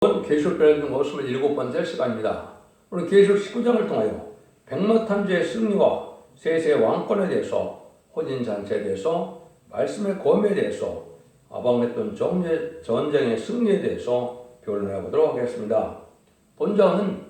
계시록 배우는 57번째 시간입니다. 오늘 계시록 19장을 통하여 백마탄주의 승리와 세세 왕권에 대해서, 혼인잔치에 대해서, 말씀의 권위에 대해서, 아방했던 전쟁의 승리에 대해서 변론해 보도록 하겠습니다. 본장은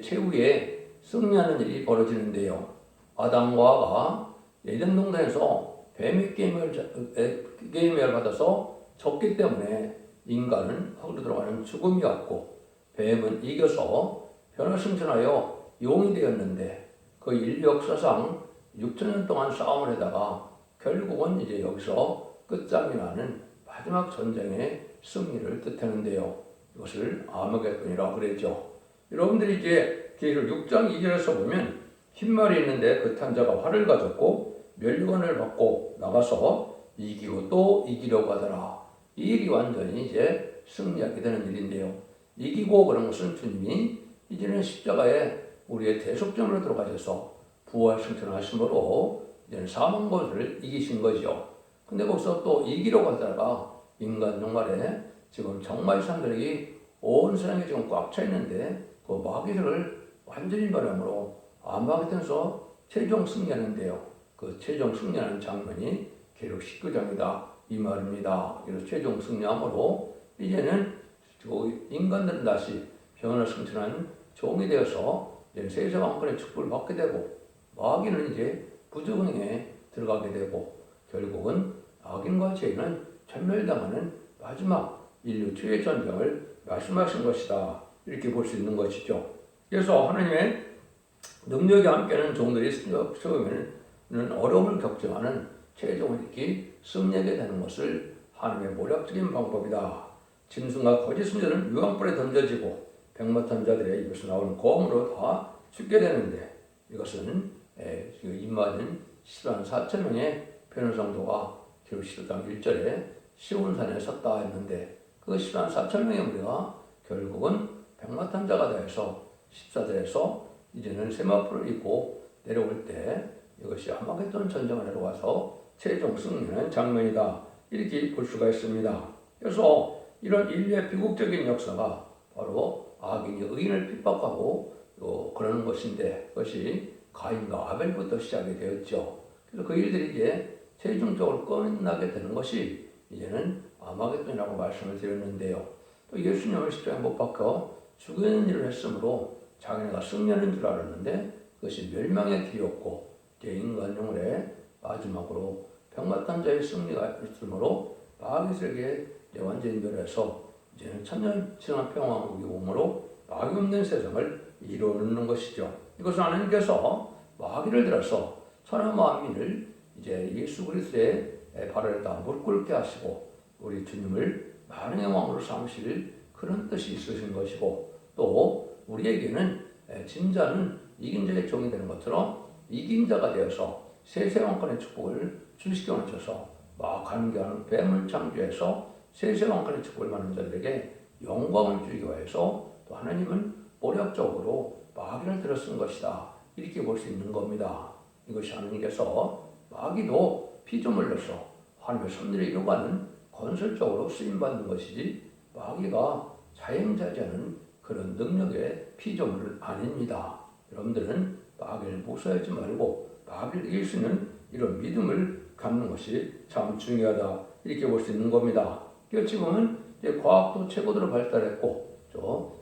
최후에 승리하는 일이 벌어지는데요. 아담과 하와가 에덴 동산에서 뱀의 게임을 받아서 졌기 때문에 인간은 흙으로 들어가는 죽음이 왔고, 뱀은 이겨서 변화승천하여 용이 되었는데, 그 인류 역사상 6천년 동안 싸움을 하다가 결국은 이제 여기서 끝장이 나는 마지막 전쟁의 승리를 뜻하는데요. 이것을 아마겟돈이라고 그랬죠. 여러분들이 이제 계시록 6장 2절에서 보면 흰 말이 있는데 그 탄자가 활을 가졌고 면류관을 받고 나가서 이기고 또 이기려고 하더라. 이 일이 완전히 이제 승리하게 되는 일인데요. 이기고 그런 것은 주님이 이제는 십자가에 우리의 대속점으로 들어가셔서 부활 승천하심으로 이제는 사망 것을 이기신 거죠. 근데 거기서 또 이기려고 하다가 인간 종말에 지금 정말 사람들이 온 세상에 지금 꽉 차 있는데 그 마귀를 완전히 바람으로 아마겟돈에서 최종 승리하는데요. 그 최종 승리하는 장면이 계시록 19장이다. 이 말입니다. 그래서 최종 승리함으로 이제는 인간들은 다시 변화를 승천한 종이 되어서 세세 왕권의 축복을 받게 되고, 마귀는 이제 부조응에 들어가게 되고, 결국은 악인과 죄는 전멸당하는 마지막 인류 최후의 전쟁을 말씀하신 것이다. 이렇게 볼 수 있는 것이죠. 그래서 하나님의 능력이 함께하는 종들이 처음에는 어려움을 겪지만은 최종은 이렇게 승리하게 되는 것을 하나님의 모략적인 방법이다. 짐승과 거짓 선지자는 유황불에 던져지고 백마탄자들의 입에서 나오는 검으로 다 죽게 되는데, 이것은 임마는 10만 4천 명의 변호성도가 계시록 10장 1절에 시온산에 섰다 했는데, 그 10만 4천 명의 무리가 결국은 백마탄자가 되어서 14절에서 이제는 세마포를 입고 내려올 때 이것이 아마겟돈 전쟁을 하러 와서 최종 승리하는 장면이다. 이렇게 볼 수가 있습니다. 그래서 이런 인류의 비극적인 역사가 바로 악인이 의인을 핍박하고 그러는 것인데, 그것이 가인과 아벨부터 시작이 되었죠. 그래서 그 일들이 이제 최종적으로 끝나게 되는 것이 이제는 아마겟돈이라고 말씀을 드렸는데요. 또 예수님을 십자가에 못 박혀 죽이는 일을 했으므로 자기네가 승리하는 줄 알았는데 그것이 멸망의 길이었고, 이제 인간 영혼의 마지막으로 백마탄자의 승리가 있으므로 마귀에게 완전히 멸해서 이제는 천년 지난 평화의 몸으로 마귀 없는 세상을 이루는 것이죠. 이것은 하나님께서 마귀를 들어서 천하 만민을 이제 예수 그리스도의 발에다 무릎 꿇게 하시고 우리 주님을 만왕의 왕으로 삼으실 그런 뜻이 있으신 것이고, 또 우리에게는 진 자는 이긴 자의 종이 되는 것처럼 이긴 자가 되어서 세세 왕권의 축복을 주시게 하셔서 간교하는 뱀을 창조해서 세세 왕권의 축복을 받는 자들에게 영광을 주기 위해서, 또 하나님은 모략적으로 마귀를 들어쓴 것이다. 이렇게 볼 수 있는 겁니다. 이것이 하나님께서 마귀도 피조물로서 하나님의 섭리를 이루어가는 건설적으로 쓰임받는 것이지, 마귀가 자행자재하는 그런 능력의 피조물은 아닙니다. 여러분들은 마귀를 무서워하지 말고 마귀를 이길 수 있는 이런 믿음을 갖는 것이 참 중요하다. 이렇게 볼 수 있는 겁니다. 지금은 이제 과학도 최고도로 발달했고,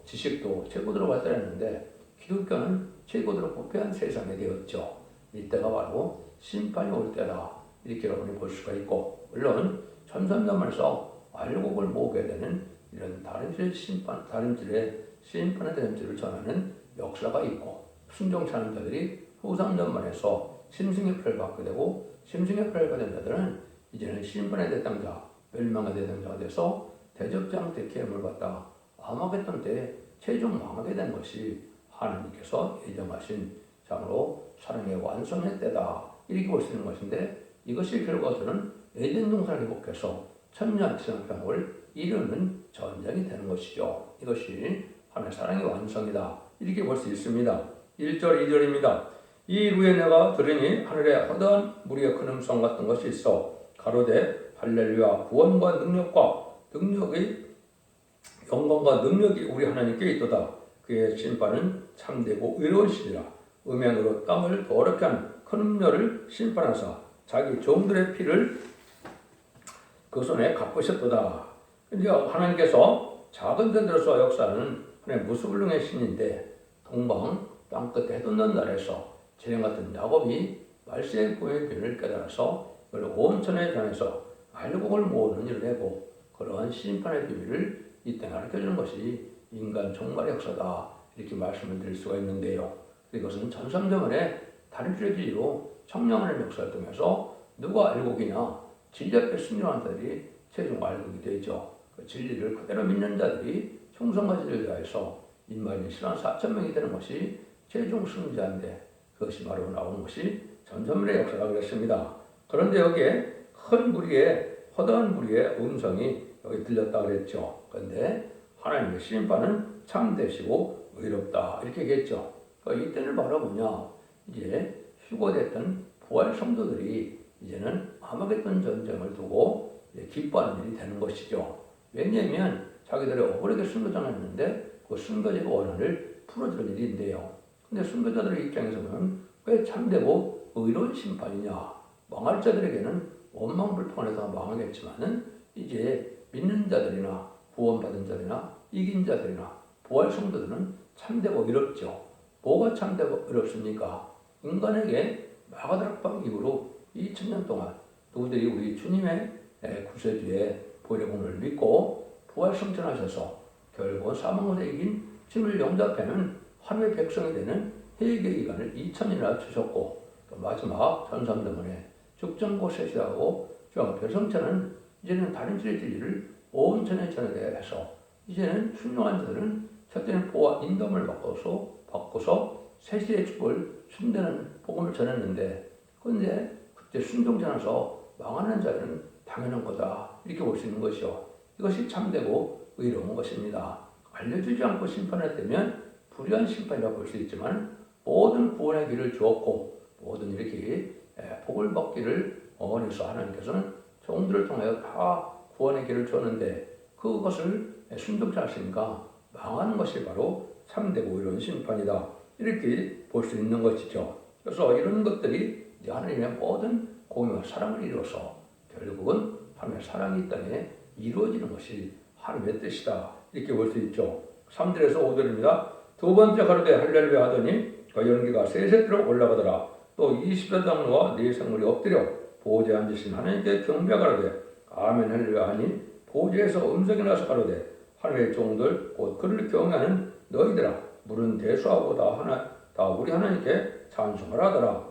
지식도 최고도로 발달했는데, 기독교는 최고도로 부패한 세상이 되었죠. 이때가 바로 심판이 올 때다. 이렇게 여러분이 볼 수가 있고, 물론 천선점에서 알곡을 모으게 되는 이런 다른 질의 심판에 대한 줄을 전하는 역사가 있고, 순종차는 자들이 후상전만에서 심승의 표를 받게 되고, 심승의 표를 받은 자들은 이제는 심판의 대상자, 멸망의 대상자가 돼서 대적장 대케임을 받다가 아마겟돈 때 최종 망하게 된 것이 하나님께서 예정하신 참으로 사랑의 완성의 때다. 이렇게 볼 수 있는 것인데, 이것이 결과적으로는 에덴 동산을 회복해서 천년 지상평을 이루는 전쟁이 되는 것이죠. 이것이 하나님의 사랑의 완성이다. 이렇게 볼 수 있습니다. 1절 2절입니다. 이 이후에 내가 들으니 하늘에 허다한 무리의 큰 음성 같은 것이 있어 가로되 할렐루야, 구원과 능력이 영광과 능력이 우리 하나님께 있도다. 그의 심판은 참되고 의로우시리라. 음행으로 땅을 더럽게 한 큰 음녀를 심판하사 자기 종들의 피를 그 손에 갚으셨도다. 이제 하나님께서 작은 자들로서 역사하는 하나님의 무수불능의 신인데 동방 땅끝 해돋는 날에서 재령 같은 야곱이 말세의 꿈의 비밀을 깨달아서 그걸 온 천하에 전해서 알곡을 모으는 일을 하고 그러한 심판의 비밀을 이때 가르쳐주는 것이 인간 종말의 역사다. 이렇게 말씀을 드릴 수가 있는데요. 이것은 전성전에 다른 줄지로 청량하는 역사를 통해서 누가 알곡이냐 진리 앞에 순종한 자들이 최종 알곡이 되죠. 그 진리를 그대로 믿는 자들이 충성과 진리를 다해서 인마인이 실한 4,000명이 되는 것이 최종 승자인데 그것이 바로 나오는 것이 전선물의 역사라고 그랬습니다. 그런데 여기에 큰 무리의 허다한 무리의 음성이 여기 들렸다 그랬죠. 그런데 하나님의 심판은 참되시고 의롭다 이렇게 얘기했죠. 그러니까 이때는 바로 뭐냐 이제 휴거됐던 부활 성도들이 이제는 아마겟돈 전쟁을 두고 기뻐하는 일이 되는 것이죠. 왜냐하면 자기들이 억울하게 순교당했는데 그 순교자의 원한을 풀어주는 일인데요. 근데 순교자들의 입장에서 보면 왜 참되고 의로운 심판이냐. 망할 자들에게는 원망불평해서 망하겠지만은 이제 믿는 자들이나 구원받은 자들이나 이긴 자들이나 부활 성도들은 참되고 의롭죠. 뭐가 참되고 의롭습니까? 인간에게 마가다락방 이후로 2000년 동안 누구들이 우리 주님의 구세주의 보혈의 공을 믿고 부활 성천하셔서 결국 사망으로 이긴 주님을 영접하는 하나님의 백성이 되는 회개 기간을 2000년이나 주셨고 또 마지막 전삼대문에 죽전고 셋이하고 별성천은 이제는 다른 진리를 온 천에 전해서 이제는 순종한 자들은 첫째는 보와 인dom을 바꿔서 세시의 축복을 순대는 복음을 전했는데 그런데 그때 순종지 않아서 망하는 자들은 당연한 거다 이렇게 볼 수 있는 것이요. 이것이 참되고 의로운 것입니다. 알려주지 않고 심판했다면 불의한 심판이라고 볼 수 있지만 모든 구원의 길을 주었고 모든 이렇게 복을 받기를 원해서 하나님께서는 종들을 통하여 다 구원의 길을 주었는데 그것을 순종치 않으니까 망하는 것이 바로 참되고 의로운 심판이다 이렇게 볼 수 있는 것이죠. 그래서 이런 것들이 이제 하나님의 모든 공의와 사랑을 이루어서 결국은 하나님의 사랑이 이 땅에 이루어지는 것이 하나님의 뜻이다 이렇게 볼 수 있죠. 3절에서 5절입니다. 두 번째 가로되 할렐루야 하더니 그 연기가 세세트로 올라가더라. 또 20여 장로와 네 생물이 엎드려 보좌에 앉으신 하나님께 경배하가로되 아멘 할렐루야 하니 보좌에서 음성이 나서 가로되 하나님의 종들 곧 그를 경외하는 너희들아 물은 대수하고 다 우리 하나님께 찬송을 하더라.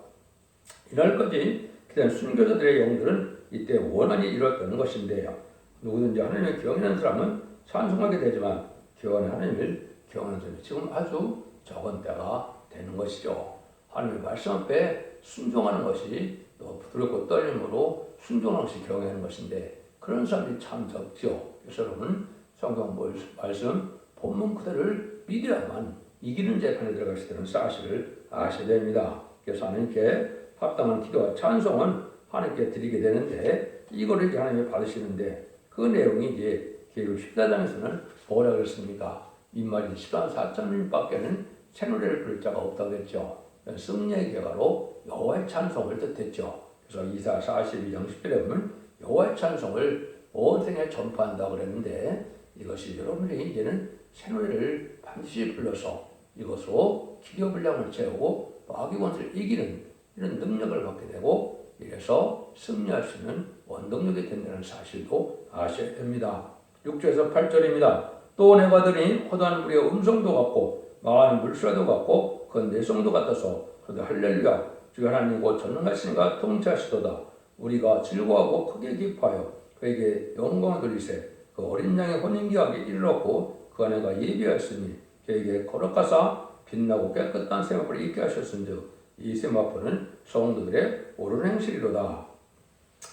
이날까지 기다린 순교자들의 영들은 이때 원한이 이루어졌다는 것인데요. 누구든지 하나님을 경외하는 사람은 찬송하게 되지만 교환의 하나님을 경외하는 사람이 지금 아주 적은 때가 되는 것이죠. 하나님의 말씀 앞에 순종하는 것이 또 부드럽고 떨림으로 순종하는 것이 경외하는 것인데 그런 사람이 참 적죠. 그래서 여러분 성경 말씀 본문 그대로를 믿어야만 이기는 재판에 들어갈 수 있다는 사실을 아셔야 됩니다. 그래서 하나님께 합당한 기도와 찬송은 하나님께 드리게 되는데 이거를 이제 하나님이 받으시는데 그 내용이 이제 계율 14장에서는 뭐라 그랬습니까? 민말이 14만 4천 명밖에는 새노래를 부를 자가 없다고 했죠. 승리의 결과로 여호와의 찬송을 뜻했죠. 그래서 이사 42장 10절에 보면 여호와의 찬송을 온 생에 전파한다고 그랬는데 이것이 여러분들이 이제는 새노래를 반드시 불러서 이것으로 기교분량을 채우고 마귀 권세를 이기는 이런 능력을 갖게 되고 이래서 승리할 수 있는 원동력이 된다는 사실도 아셔야 됩니다. 6절에서 8절입니다. 또 내가 들으니 허다한 무리의 음성도 같고 망하는 물소리도 같고 그 내성도 같아서 그런데 할렐루야 주의 하나님 곧 전능하시니가 통치하시도다. 우리가 즐거워하고 크게 기뻐하여 그에게 영광을 돌리세. 그 어린 양의 혼인기하게 이르렀고 그 아내가 예비하였으니 그에게 거룩하사 빛나고 깨끗한 세마포를 입게 하셨은즉 이 세마포는 성도들의 옳은 행실이로다.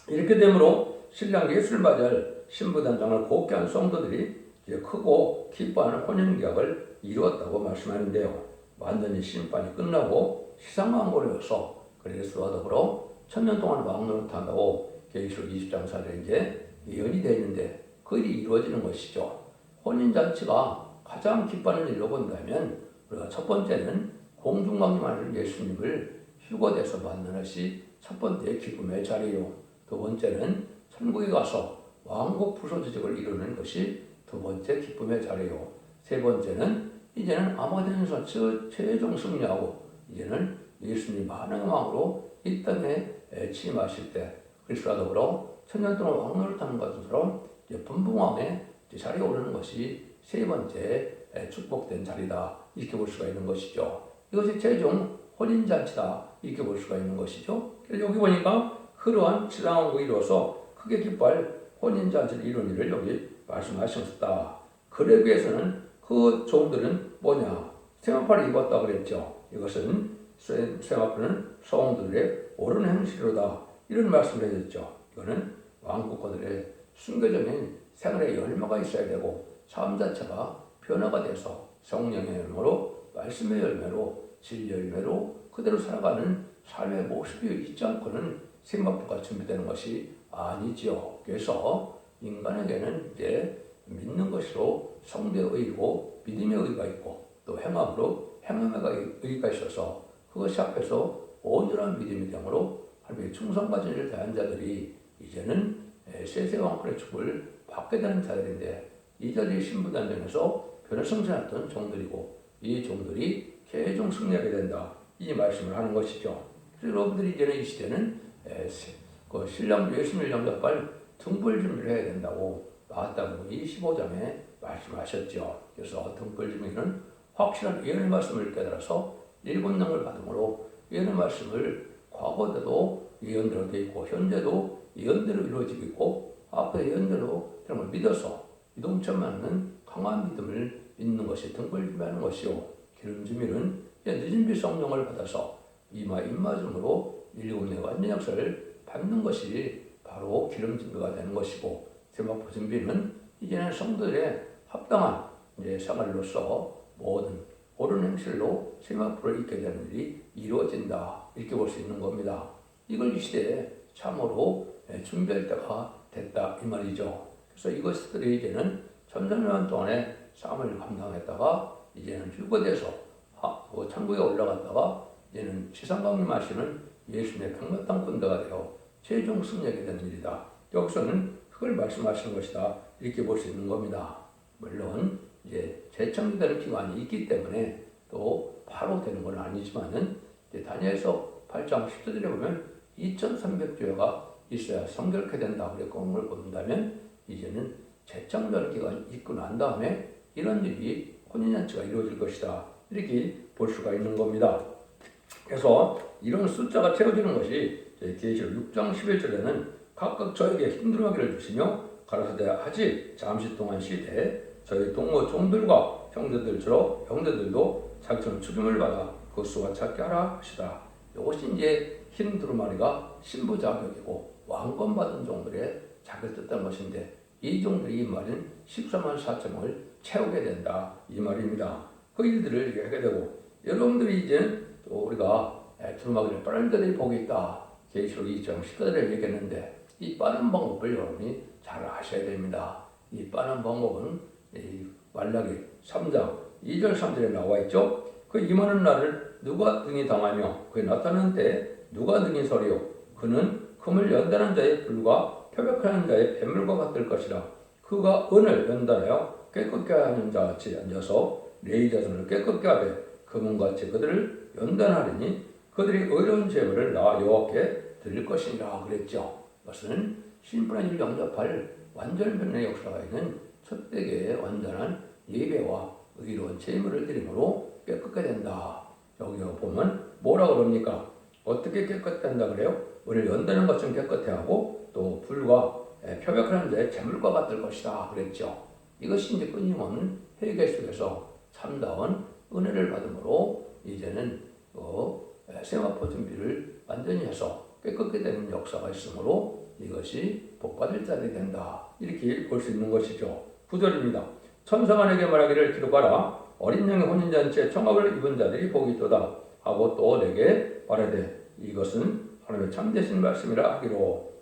이렇게 되므로 신랑 예수를 맞이할 신부단장을 곱게 한 성도들이 이제 크고 기뻐하는 혼인계약을 이루었다고 말씀하는데요. 완전히 심판이 끝나고 시상망고로여서 그리스도와 더불어 1000년 동안 왕노릇 한다고 계시록 20장 4절에 이제 예언이 되어 있는데 그 일이 이루어지는 것이죠. 혼인잔치가 가장 기뻐하는 일로 본다면 우리가 첫 번째는 공중강림하는 예수님을 휴거돼서 만나는 것이 첫 번째 기쁨의 자리요. 두 번째는 천국에 가서 왕국 부소지직을 이루는 것이 두 번째 기쁨의 자리요. 세 번째는 이제는 아마존에서 최종 승리하고 이제는 예수님 만왕의 왕으로 이 땅에 취임하실 때 그리스도와 더불어 천년 동안 왕노릇하는 것처럼 분봉왕의 자리에 오르는 것이 세 번째 축복된 자리다 이렇게 볼 수가 있는 것이죠. 이것이 최종 혼인잔치다 이렇게 볼 수가 있는 것이죠. 여기 보니까 그러한 신랑왕국이 이루어서 크게 기뻐할 혼인잔치를 이룬 일을 여기 말씀하셨다. 그래 위해서는 그 종들은 뭐냐? 세마포를 입었다 그랬죠. 이것은 세마포는 성들의 옳은 행실로다 이런 말씀을 해줬죠. 이거는 왕국가들의 순교적인 생활의 열매가 있어야 되고 삶 자체가 변화가 돼서 성령의 열매로 말씀의 열매로 진리의 열매로 그대로 살아가는 삶의 모습이 있지 않고는 세마포가 준비되는 것이 아니지요. 그래서 인간에게는 이제 믿는 것으로 성도의 의이고 믿음의 의가 있고 또 행함으로 행함의 의가 있어서 그것이 앞에서 온전한 믿음이 되므로 하나님의 충성과 진리를 다한 자들이 이제는 세세왕권의 축복을 받게 되는 자들인데 이 자들이 신부단전에서 변을 성취했던 종들이고 이 종들이 최종 승리하게 된다 이 말씀을 하는 것이죠. 그래서 여러분들이 이제는 이 시대는 그 신랑 예수님을 영접할 등불 준비를 해야 된다고 마태복음 25장에 말씀하셨죠. 그래서 등불 준비는 확실한 예언의 말씀을 깨달아서 일곱 능을 받음으로 예언의 말씀을 과거에도 예언대로 되어 있고 현재도 예언대로 이루어지고 있고 앞에 예언대로 되는 걸 믿어서 이동천만은 강한 믿음을 믿는 것이 등불 준비하는 것이요. 기름 준비는 늦은 비 성령을 받아서 입맞음으로 일곱 내 완전 역사를 받는 것이 바로 기름 준비가 되는 것이고 세마포 준비는 이제는 성도들의 합당한 생활로서 모든 옳은 행실로 세마포를 입게 되는 일이 이루어진다 이렇게 볼 수 있는 겁니다. 이걸 이 시대에 참으로 준비할 때가 됐다 이 말이죠. 그래서 이것들이 이제는 천년만 동안의 삶을 감당했다가 이제는 휴거돼서 천국에 올라갔다가 이제는 지상강림하시는 예수님의 백마땅 군대가 되어 최종 승리하게 되는 일이다. 여기서는 그걸 말씀하시는 것이다 이렇게 볼 수 있는 겁니다. 물론 이제 재창조되는 기간이 있기 때문에 또 바로 되는 건 아니지만은 다니엘서 8장 10절에 보면 2300주야가 있어야 성결케 된다 그런 걸 본다면 이제는 재창조하는 기간이 있고 난 다음에 이런 일이 혼인잔치가 이루어질 것이다 이렇게 볼 수가 있는 겁니다. 그래서 이런 숫자가 채워지는 것이 계시록 6장 11절에는 각각 저에게 힘들어 하기를 주시며 가라사대 하지 잠시 동안 쉬되 저희 동무 종들과 형제들도 자기처럼 죽임을 받아 그 수와 찾게 하라 하시다. 이것이 이제 흰 두루마리가 신부 자격이고 왕권 받은 종들의 자격을 뜻한 것인데 이 종들이 이 말은 14만 4천을 채우게 된다 이 말입니다. 그 일들을 하게 되고 여러분들이 이제 또 우리가 두루마리를 빠른 자들이 복이 있다. 계시록 2장 10절에 얘기했는데 이 빠른 방법을 여러분이 잘 아셔야 됩니다. 이 빠른 방법은 말라기 3장 2절 3절에 나와 있죠. 그 임하는 날을 누가 등이 당하며 그에 나타나는 때 누가 등이 서리요 그는 금을 연단한 자의 불과 표백하는 자의 뱀물과 같을 것이라. 그가 은을 연단하여 깨끗게 하는 자같이 앉아서 레위 자손을 깨끗게 하되 금은같이 그들을 연단하리니 그들이 의로운 제물을 나 여호와께 드릴 것이니라 그랬죠. 이것은 신분의 일을 영접할 완전 변화의 역사가 있는 첫대계의 완전한 예배와 의로운 제물을 드림으로 깨끗게 된다. 여기 보면 뭐라 그럽니까? 어떻게 깨끗된다 그래요? 우리를 연다는 것처럼 깨끗해 하고 또 불과 표백하는 자의 제물과 같을 것이다 그랬죠. 이것이 이제 끊임없는 회개 속에서 참다운 은혜를 받음으로 이제는 세마포 준비를 완전히 해서 깨끗게 되는 역사가 있으므로 이것이 복받을 자들이 된다 이렇게 볼 수 있는 것이죠. 9절입니다. 천사가 내게 말하기를 기록하라. 어린 양의 혼인잔치에 청합을 입은 자들이 복이 있도다 하고 또 내게 말하되 이것은 하나님의 참되신 말씀이라 하기로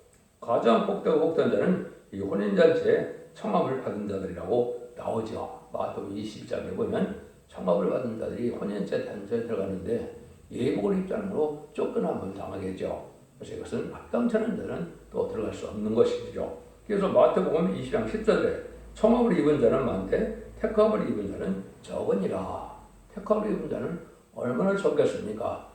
가장 복되고 복된 자는 이 혼인잔치에 청합을 받은 자들이라고 나오죠. 마태복음 22장에 보면 청합을 받은 자들이 혼인죄 단죄에 들어가는데 예복을 입장으로 쫓겨남을 당하겠죠. 그래서 이것은 합당치 않은 자는 또 들어갈 수 없는 것이죠. 그래서 마태복음 20장 10절에 청합을 입은 자는 많되 택함을 입은 자는 적으니라. 택함을 입은 자는 얼마나 적겠습니까?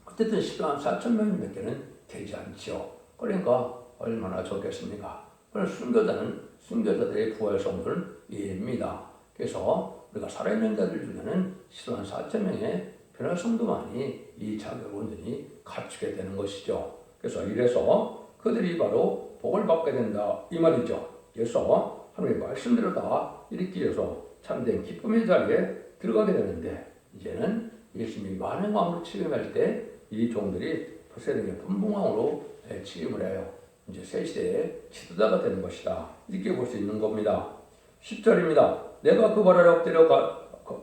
어쨌든 10만 4천 명밖에는 되지 않죠. 그러니까 얼마나 적겠습니까? 그럼 순교자들의 부활 성도는 예입니다. 그래서 우리가 살아있는 자들 중에는 10만 4천 명의 변화 성도만이 이 자격을 온전히 갖추게 되는 것이죠. 그래서 이래서 그들이 바로 복을 받게 된다 이 말이죠. 그래서 하나님의 말씀대로 다 이렇게 위해서 참된 기쁨의 자리에 들어가게 되는데 이제는 예수님이 만행왕으로 취임할 때 이 종들이 세상의 분봉왕으로 취임을 해요. 이제 새 시대의 지도자가 되는 것이다. 이렇게 볼 수 있는 겁니다. 10절입니다. 내가 그 발을 엎드려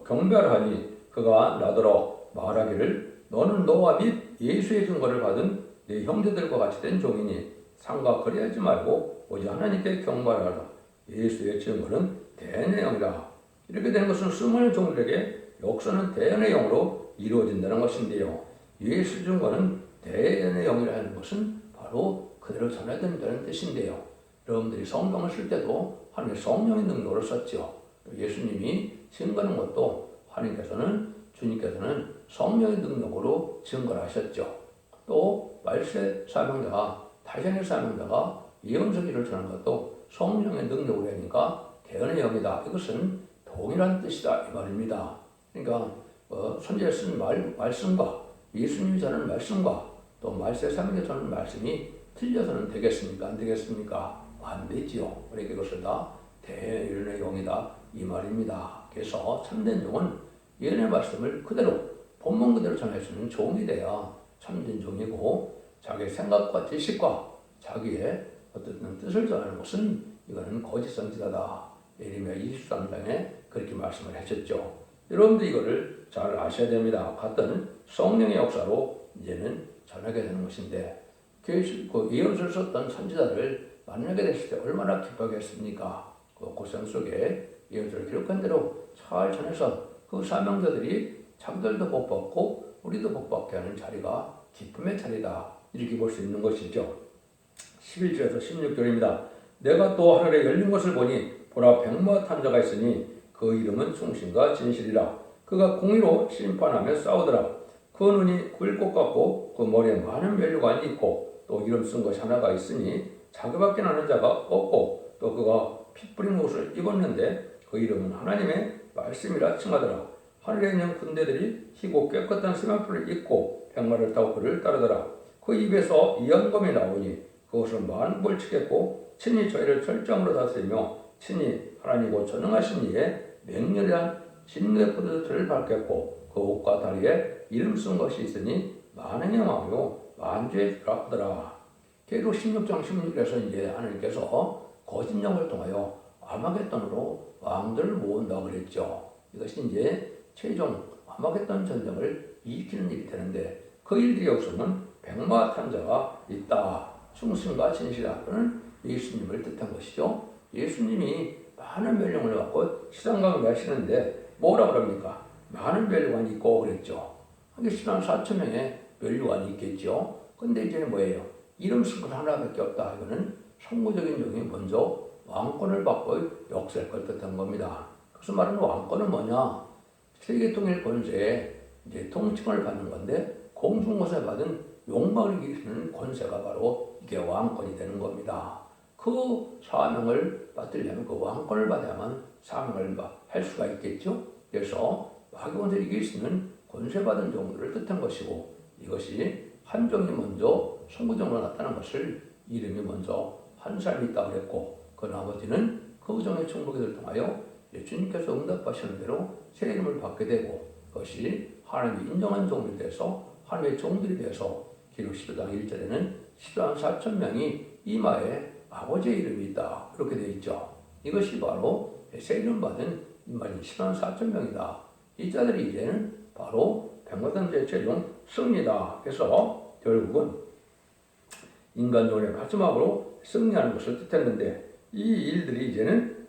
경배하니 그가 나더러 말하기를 너는 너와 및 예수의 증거를 받은 네 형제들과 같이 된 종이니 상과 거래하지 말고 오직 하나님께 경배하라. 예수의 증거는 대언의 영이다. 이렇게 되는 것은 수많은 종들에게 역사는 대언의 영으로 이루어진다는 것인데요. 예수 증거는 대언의 영이라는 것은 바로 그대로 전해야 된다는 뜻인데요. 여러분들이 성경을 쓸 때도 하나님의 성령의 능력으로 썼죠. 또 예수님이 증거하는 것도 주님께서는 성령의 능력으로 증거를 하셨죠. 또 말세 사명자가 다시의 사명자가 예언서기를 전하는 것도 성령의 능력으로 하니까 대언의 영이다. 이것은 동일한 뜻이다 이 말입니다. 그러니까 선지자가 쓴 말씀과 예수님이 전하는 말씀과 또 말세 사명자가 전하는 말씀이 틀려서는 되겠습니까? 안 되겠습니까? 안 되지요. 그러니까 이것을 다 대언의 영이다 이 말입니다. 그래서 참된 종은 예언의 말씀을 그대로 본문 그대로 전할 수 있는 종이 돼야 참된 종이고 자기의 생각과 지식과 자기의 어떤 뜻을 전하는 것은 이거는 거짓 선지자다. 예레미야 23장에 그렇게 말씀을 하셨죠. 여러분들 이거를 잘 아셔야 됩니다. 같은 성령의 역사로 이제는 전하게 되는 것인데 그 예언서를 썼던 선지자를 만나게 됐을 때 얼마나 기뻐하겠습니까? 그 고생 속에 예언서를 기록한 대로 잘 전해서 그 사명자들이 자기들도 복받고 우리도 복받게 하는 자리가 기쁨의 자리다. 이렇게 볼 수 있는 것이죠. 11절에서 16절입니다. 내가 또 하늘에 열린 것을 보니 보라 백마 탄 자가 있으니 그 이름은 충신과 진실이라. 그가 공의로 심판하며 싸우더라. 그 눈이 굴꽃 같고 그 머리에 많은 면류관이 있고 또 이름 쓴 것이 하나가 있으니 자기밖에 나는 자가 없고 또 그가 피 뿌린 옷을 입었는데 그 이름은 하나님의 말씀이라 칭하더라. 하늘에 있는 군대들이 희고 깨끗한 세마포를 입고 백마를 타고 그를 따르더라. 그 입에서 이언검이 나오니 그것은 만국을 치겠고 친히 저희를 철저함으로 다스리며 친히 하나님과 전능하신 이의 맹렬한 진노의 포도주를 밟겠고 그 옷과 다리에 이름 쓴 것이 있으니 만행의 왕이요 만주의 주라 하더라. 계속 16장 16절에서 이제 하나님께서 거짓 영을 통하여 아마겟돈으로 왕들을 모은다고 그랬죠. 이것이 이제 최종 아마겟돈 전쟁을 일으키는 일이 되는데 그 일들의 역사는 백마 탄 자가 있다. 충신과 진실하는 예수님을 뜻한 것이죠. 예수님이 많은 멸령을 갖고 시상강을 하시는데 뭐라 그럽니까? 많은 멸류관이 있고 그랬죠. 하긴 10만 4천 명의 멸류관이 있겠죠. 근데 이제 뭐예요? 이름 쓴 것 하나밖에 없다. 이거는 성구적인 종이 먼저 왕권을 받고 역사할 걸 뜻한 겁니다. 그래서 말하는 왕권은 뭐냐? 세계 통일 권세에 이제 통칭을 받는 건데 공중권세 받은 용방을 이기는 권세가 바로 이게 왕권이 되는 겁니다. 그 사명을 받으려면 그 왕권을 받아야만 사명을 할 수가 있겠죠. 그래서 마귀권세를 이길 수 있는 권세받은 종들을 뜻한 것이고 이것이 한 종이 먼저 선구종으로 나타난 것을 이름이 먼저 한 사람이 있다고 그랬고 그 나머지는 그 종의 충복을 통하여 주님께서 응답하시는 대로 새 이름을 받게 되고 그것이 하나님이 인정한 종이 돼서 하나님의 종들이 돼서 기록 12장 1절에는 10만 4천 명이 이마에 아버지의 이름이 있다. 그렇게 되어 있죠. 이것이 바로 새 이름 받은 인간이 10만 4천 명이다. 이 자들이 이제는 바로 백마탄제의 최종 승리다. 그래서 결국은 인간존의 마지막으로 승리하는 것을 뜻했는데 이 일들이 이제는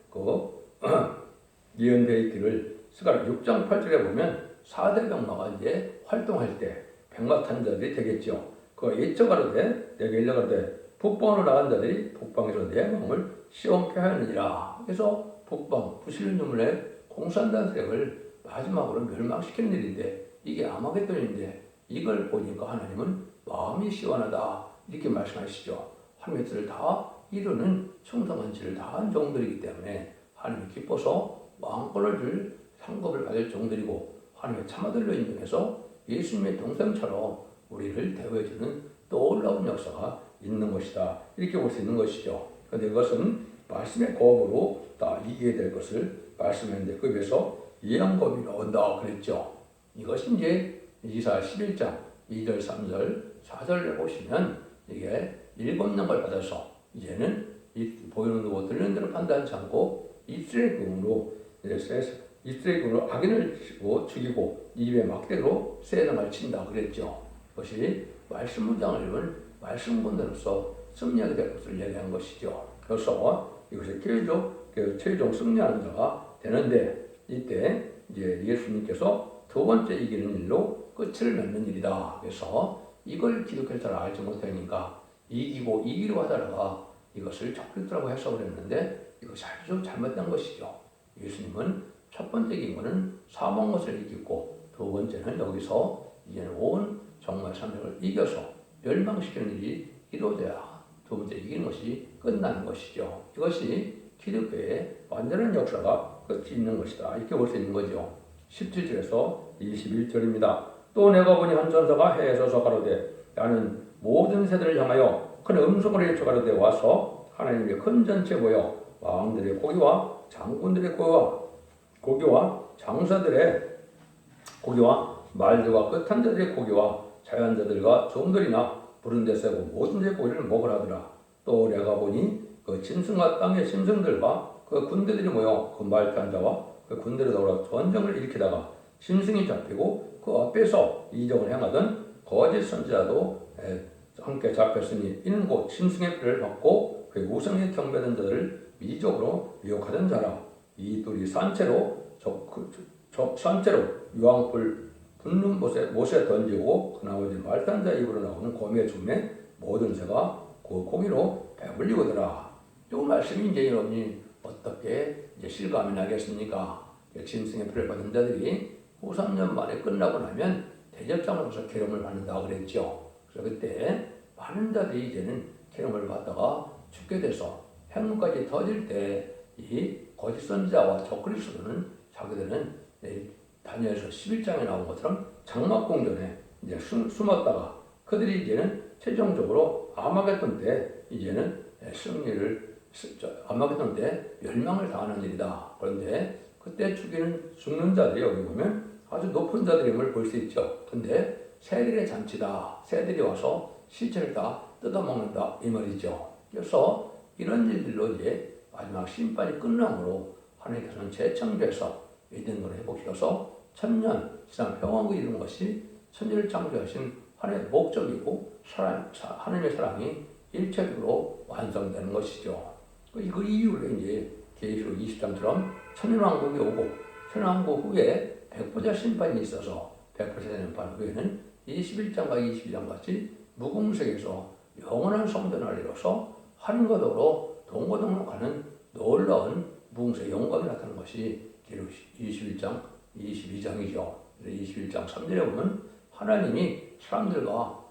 예언되어 있기를 스가랴 6장 8절에 보면 4대 병마가 이제 활동할 때 백마탄자들이 되겠죠. 그 예처가로되 내가 일러가로되 북방으로 나간 자들이 북방에서 내 마음을 시원케 하였느니라. 그래서 북방 부실린 유물의 공산당 세력을 마지막으로 멸망시키는 일인데 이게 아마겟돈인데 이걸 보니까 하나님은 마음이 시원하다 이렇게 말씀하시죠. 하나님의 뜻을 다 이루는 충성한 지를 다한 종들이기 때문에 하나님이 기뻐서 왕권을 줄 상급을 받을 종들이고 하나님의 참아들로 인정해서 예수님의 동생처럼 우리를 대우해주는 놀라운 역사가 있는 것이다. 이렇게 볼 수 있는 것이죠. 그런데 이것은 말씀의 거업으로 다 이기게 될 것을 말씀했는데 그 위해서 예언법이 나온다 그랬죠. 이것이 이제 이사야 11장 2절, 3절, 4절을 보시면 이게 7명을 받아서 이제는 보이는 거 들리는 대로 판단하지 않고 이스라엘군으로 악인을 치고 죽이고 입에 막대로 세상을 친다 그랬죠. 그것이 말씀 문장을 읽은 말씀군으로서 승리하게 될 것을 얘기한 것이죠. 그래서 이것이 최종 승리하는 자가 되는데 이때 이제 예수님께서 두 번째 이기는 일로 끝을 맺는 일이다. 그래서 이걸 기독교를 잘 알지 못하니까 이기로 하다가 이것을 적그리스도라고 해석을 했는데 이것이 아주 잘못된 것이죠. 예수님은 첫 번째 이긴 것은 사망 것을 이기고 두 번째는 여기서 이제는 온 정말 산맥을 이겨서 멸망시키는 일이 이루어져야 두 번째 이기는 것이 끝나는 것이죠. 이것이 기독교의 완전한 역사가 끝이 있는 것이다. 이렇게 볼 수 있는 거죠. 17절에서 21절입니다. 또 내가 보니 한 천사가 해에 서서 가로되 나는 모든 세대를 향하여 큰 음성으로 일쳐 가로되 와서 하나님의 큰 전체 보여 왕들의 고기와 장군들의 고기와 장사들의 고기와 말들과 끝한 자들의 고기와 자연자들과 종들이나 부른 데 새고 모든 데 고기를 먹으라 하더라. 또 내가 보니 그 짐승과 땅의 짐승들과 그 군대들이 모여 그 말탄 자와 그 군대를 더불어 전쟁을 일으키다가 짐승이 잡히고 그 앞에서 이적을 행하던 거짓 선지자도 함께 잡혔으니 이는 곧 짐승의 피를 받고 그 우상에 경배하던 자들을 미적으로 미혹하던 자라. 이 둘이 산채로 유황불 붙는 못에 던지고 그 나머지 말단자 입으로 나오는 곰의 죽음에 모든 새가 그 고기로 배불리거더라. 이 말씀이 이제 여러분이 어떻게 이제 실감이 나겠습니까? 짐승의 피를 받은 자들이 후 3년 만에 끝나고 나면 대접장으로서 기름을 받는다 그랬죠. 그래서 그때 많은 자들이 이제는 기름을 받다가 죽게 돼서 행문까지 터질 때 이 거짓 선지자와 적그리스도는 자기들은 다니엘서 11장에 나온 것처럼 장막궁전에 이제 숨었다가 그들이 이제는 최종적으로 아마겟돈 때 이제는 아마겟돈 때 멸망을 당하는 일이다. 그런데 그때 죽는 자들이 여기 보면 아주 높은 자들임을 볼 수 있죠. 근데 새들의 잔치다. 새들이 와서 시체를 다 뜯어먹는다 이 말이죠. 그래서 이런 일들로 이제 마지막 심판이 끝남으로 하나님께서는 재창조해서 에덴을 회복시켜서 천년 지상 평안을 이룬 것이 천지를 창조하신 하나님의 목적이고 하나님의 사랑이 일체적으로 완성되는 것이죠. 그 이후로 이제 계시록 20장처럼 천년왕국이 오고 천년왕국 후에 백보자 심판이 있어서 백보자 심판 후에는 21장과 22장 같이 무궁무색에서 영원한 성전을 이뤄서 하늘과 더불어 동고동락하는 놀라운 무궁무색 영광이 나타나는 것이 기록 21장, 22장이죠. 21장 3절에 보면 하나님이 사람들과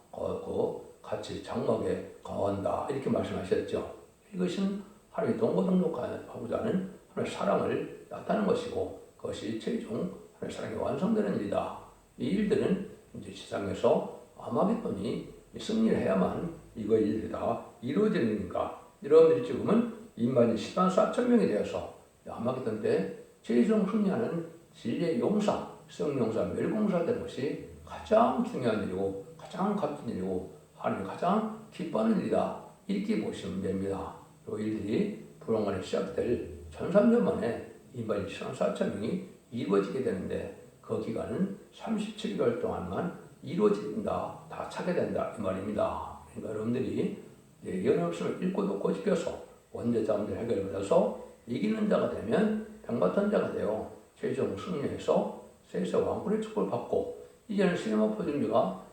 같이 장막에 거한다 이렇게 말씀하셨죠. 이것은 하나님이 동고동락하고자 하는 하나님의 사랑을 나타내는 것이고 그것이 최종 하나님의 사랑이 완성되는 일이다. 이 일들은 이제 세상에서 아마겟돈이 승리를 해야만 이거 일들이 다 이루어지니까 여러분들이 지금은 인간이 10만 4천 명이 되어서 아마겟돈 때 최종 승리하는 진리의 용사, 성용사, 멸공사 되는 것이 가장 중요한 일이고 가장 값진 일이고 하나님이 가장 기뻐하는 일이다. 이렇게 보시면 됩니다. 이 일들이 불원간에 시작될 1300년 만에 인간이 10만 4천 명이 이루어지게 되는데 그 기간은 37개월 동안만 이루어진다. 다 차게 된다. 이 말입니다. 그러니까 여러분들이 예언의 말씀을 읽고 듣고 지켜서 원죄자문제 해결을 받아서 이기는 자가 되면 백마탄자가 되어 최종 승리해서 세세 왕권의 축복을 받고 이제는 시네마포 준비가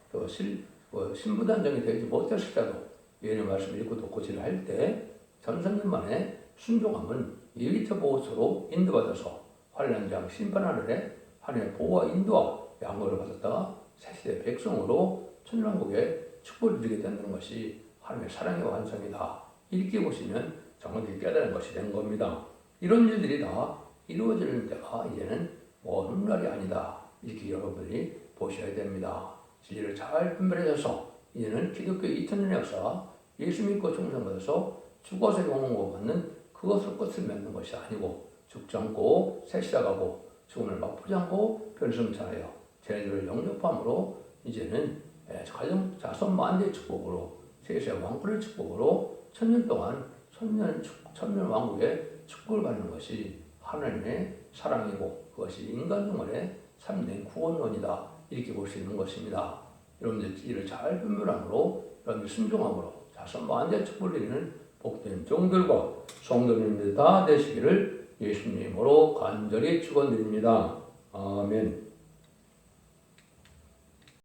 신부단장이 되지 못했을 때도 예언의 말씀을 읽고 듣고 지를 때 전선년 만에 순종함은 예비처 보호처로 인도받아서 환란장 심판하늘에 하나님의 보호와 인도와 양보를 받았다가 새시대 백성으로 천년왕국에 축복을 누리게 된다는 것이 하나님의 사랑의 완성이다. 이렇게 보시면 정확히 깨달은 것이 된 겁니다. 이런 일들이 다 이루어지는 때가 이제는 먼 날이 아니다. 이렇게 여러분들이 보셔야 됩니다. 진리를 잘 분별해서 이제는 기독교 2000년의 역사 예수 믿고 중생받아서 죽어서 영원고 받는 그것을 끝을 맺는 것이 아니고 죽지 않고 새 시작하고 죽음을 맛보지 않고 변심차하여 죄를 영접함으로 이제는 가정 자손 만대의 축복으로 세세 왕권의 축복으로 천년 동안 천년 왕국의 축복을 받는 것이 하나님의 사랑이고 그것이 인간 동안의 참된 구원론이다. 이렇게 볼 수 있는 것입니다. 여러분들 이를 잘 분별함으로 여러분들 순종함으로 자손 만대의 축복을 드리는 복된 종들과 성도님들 다 되시기를 예수님으로 간절히 축원드립니다. 아멘.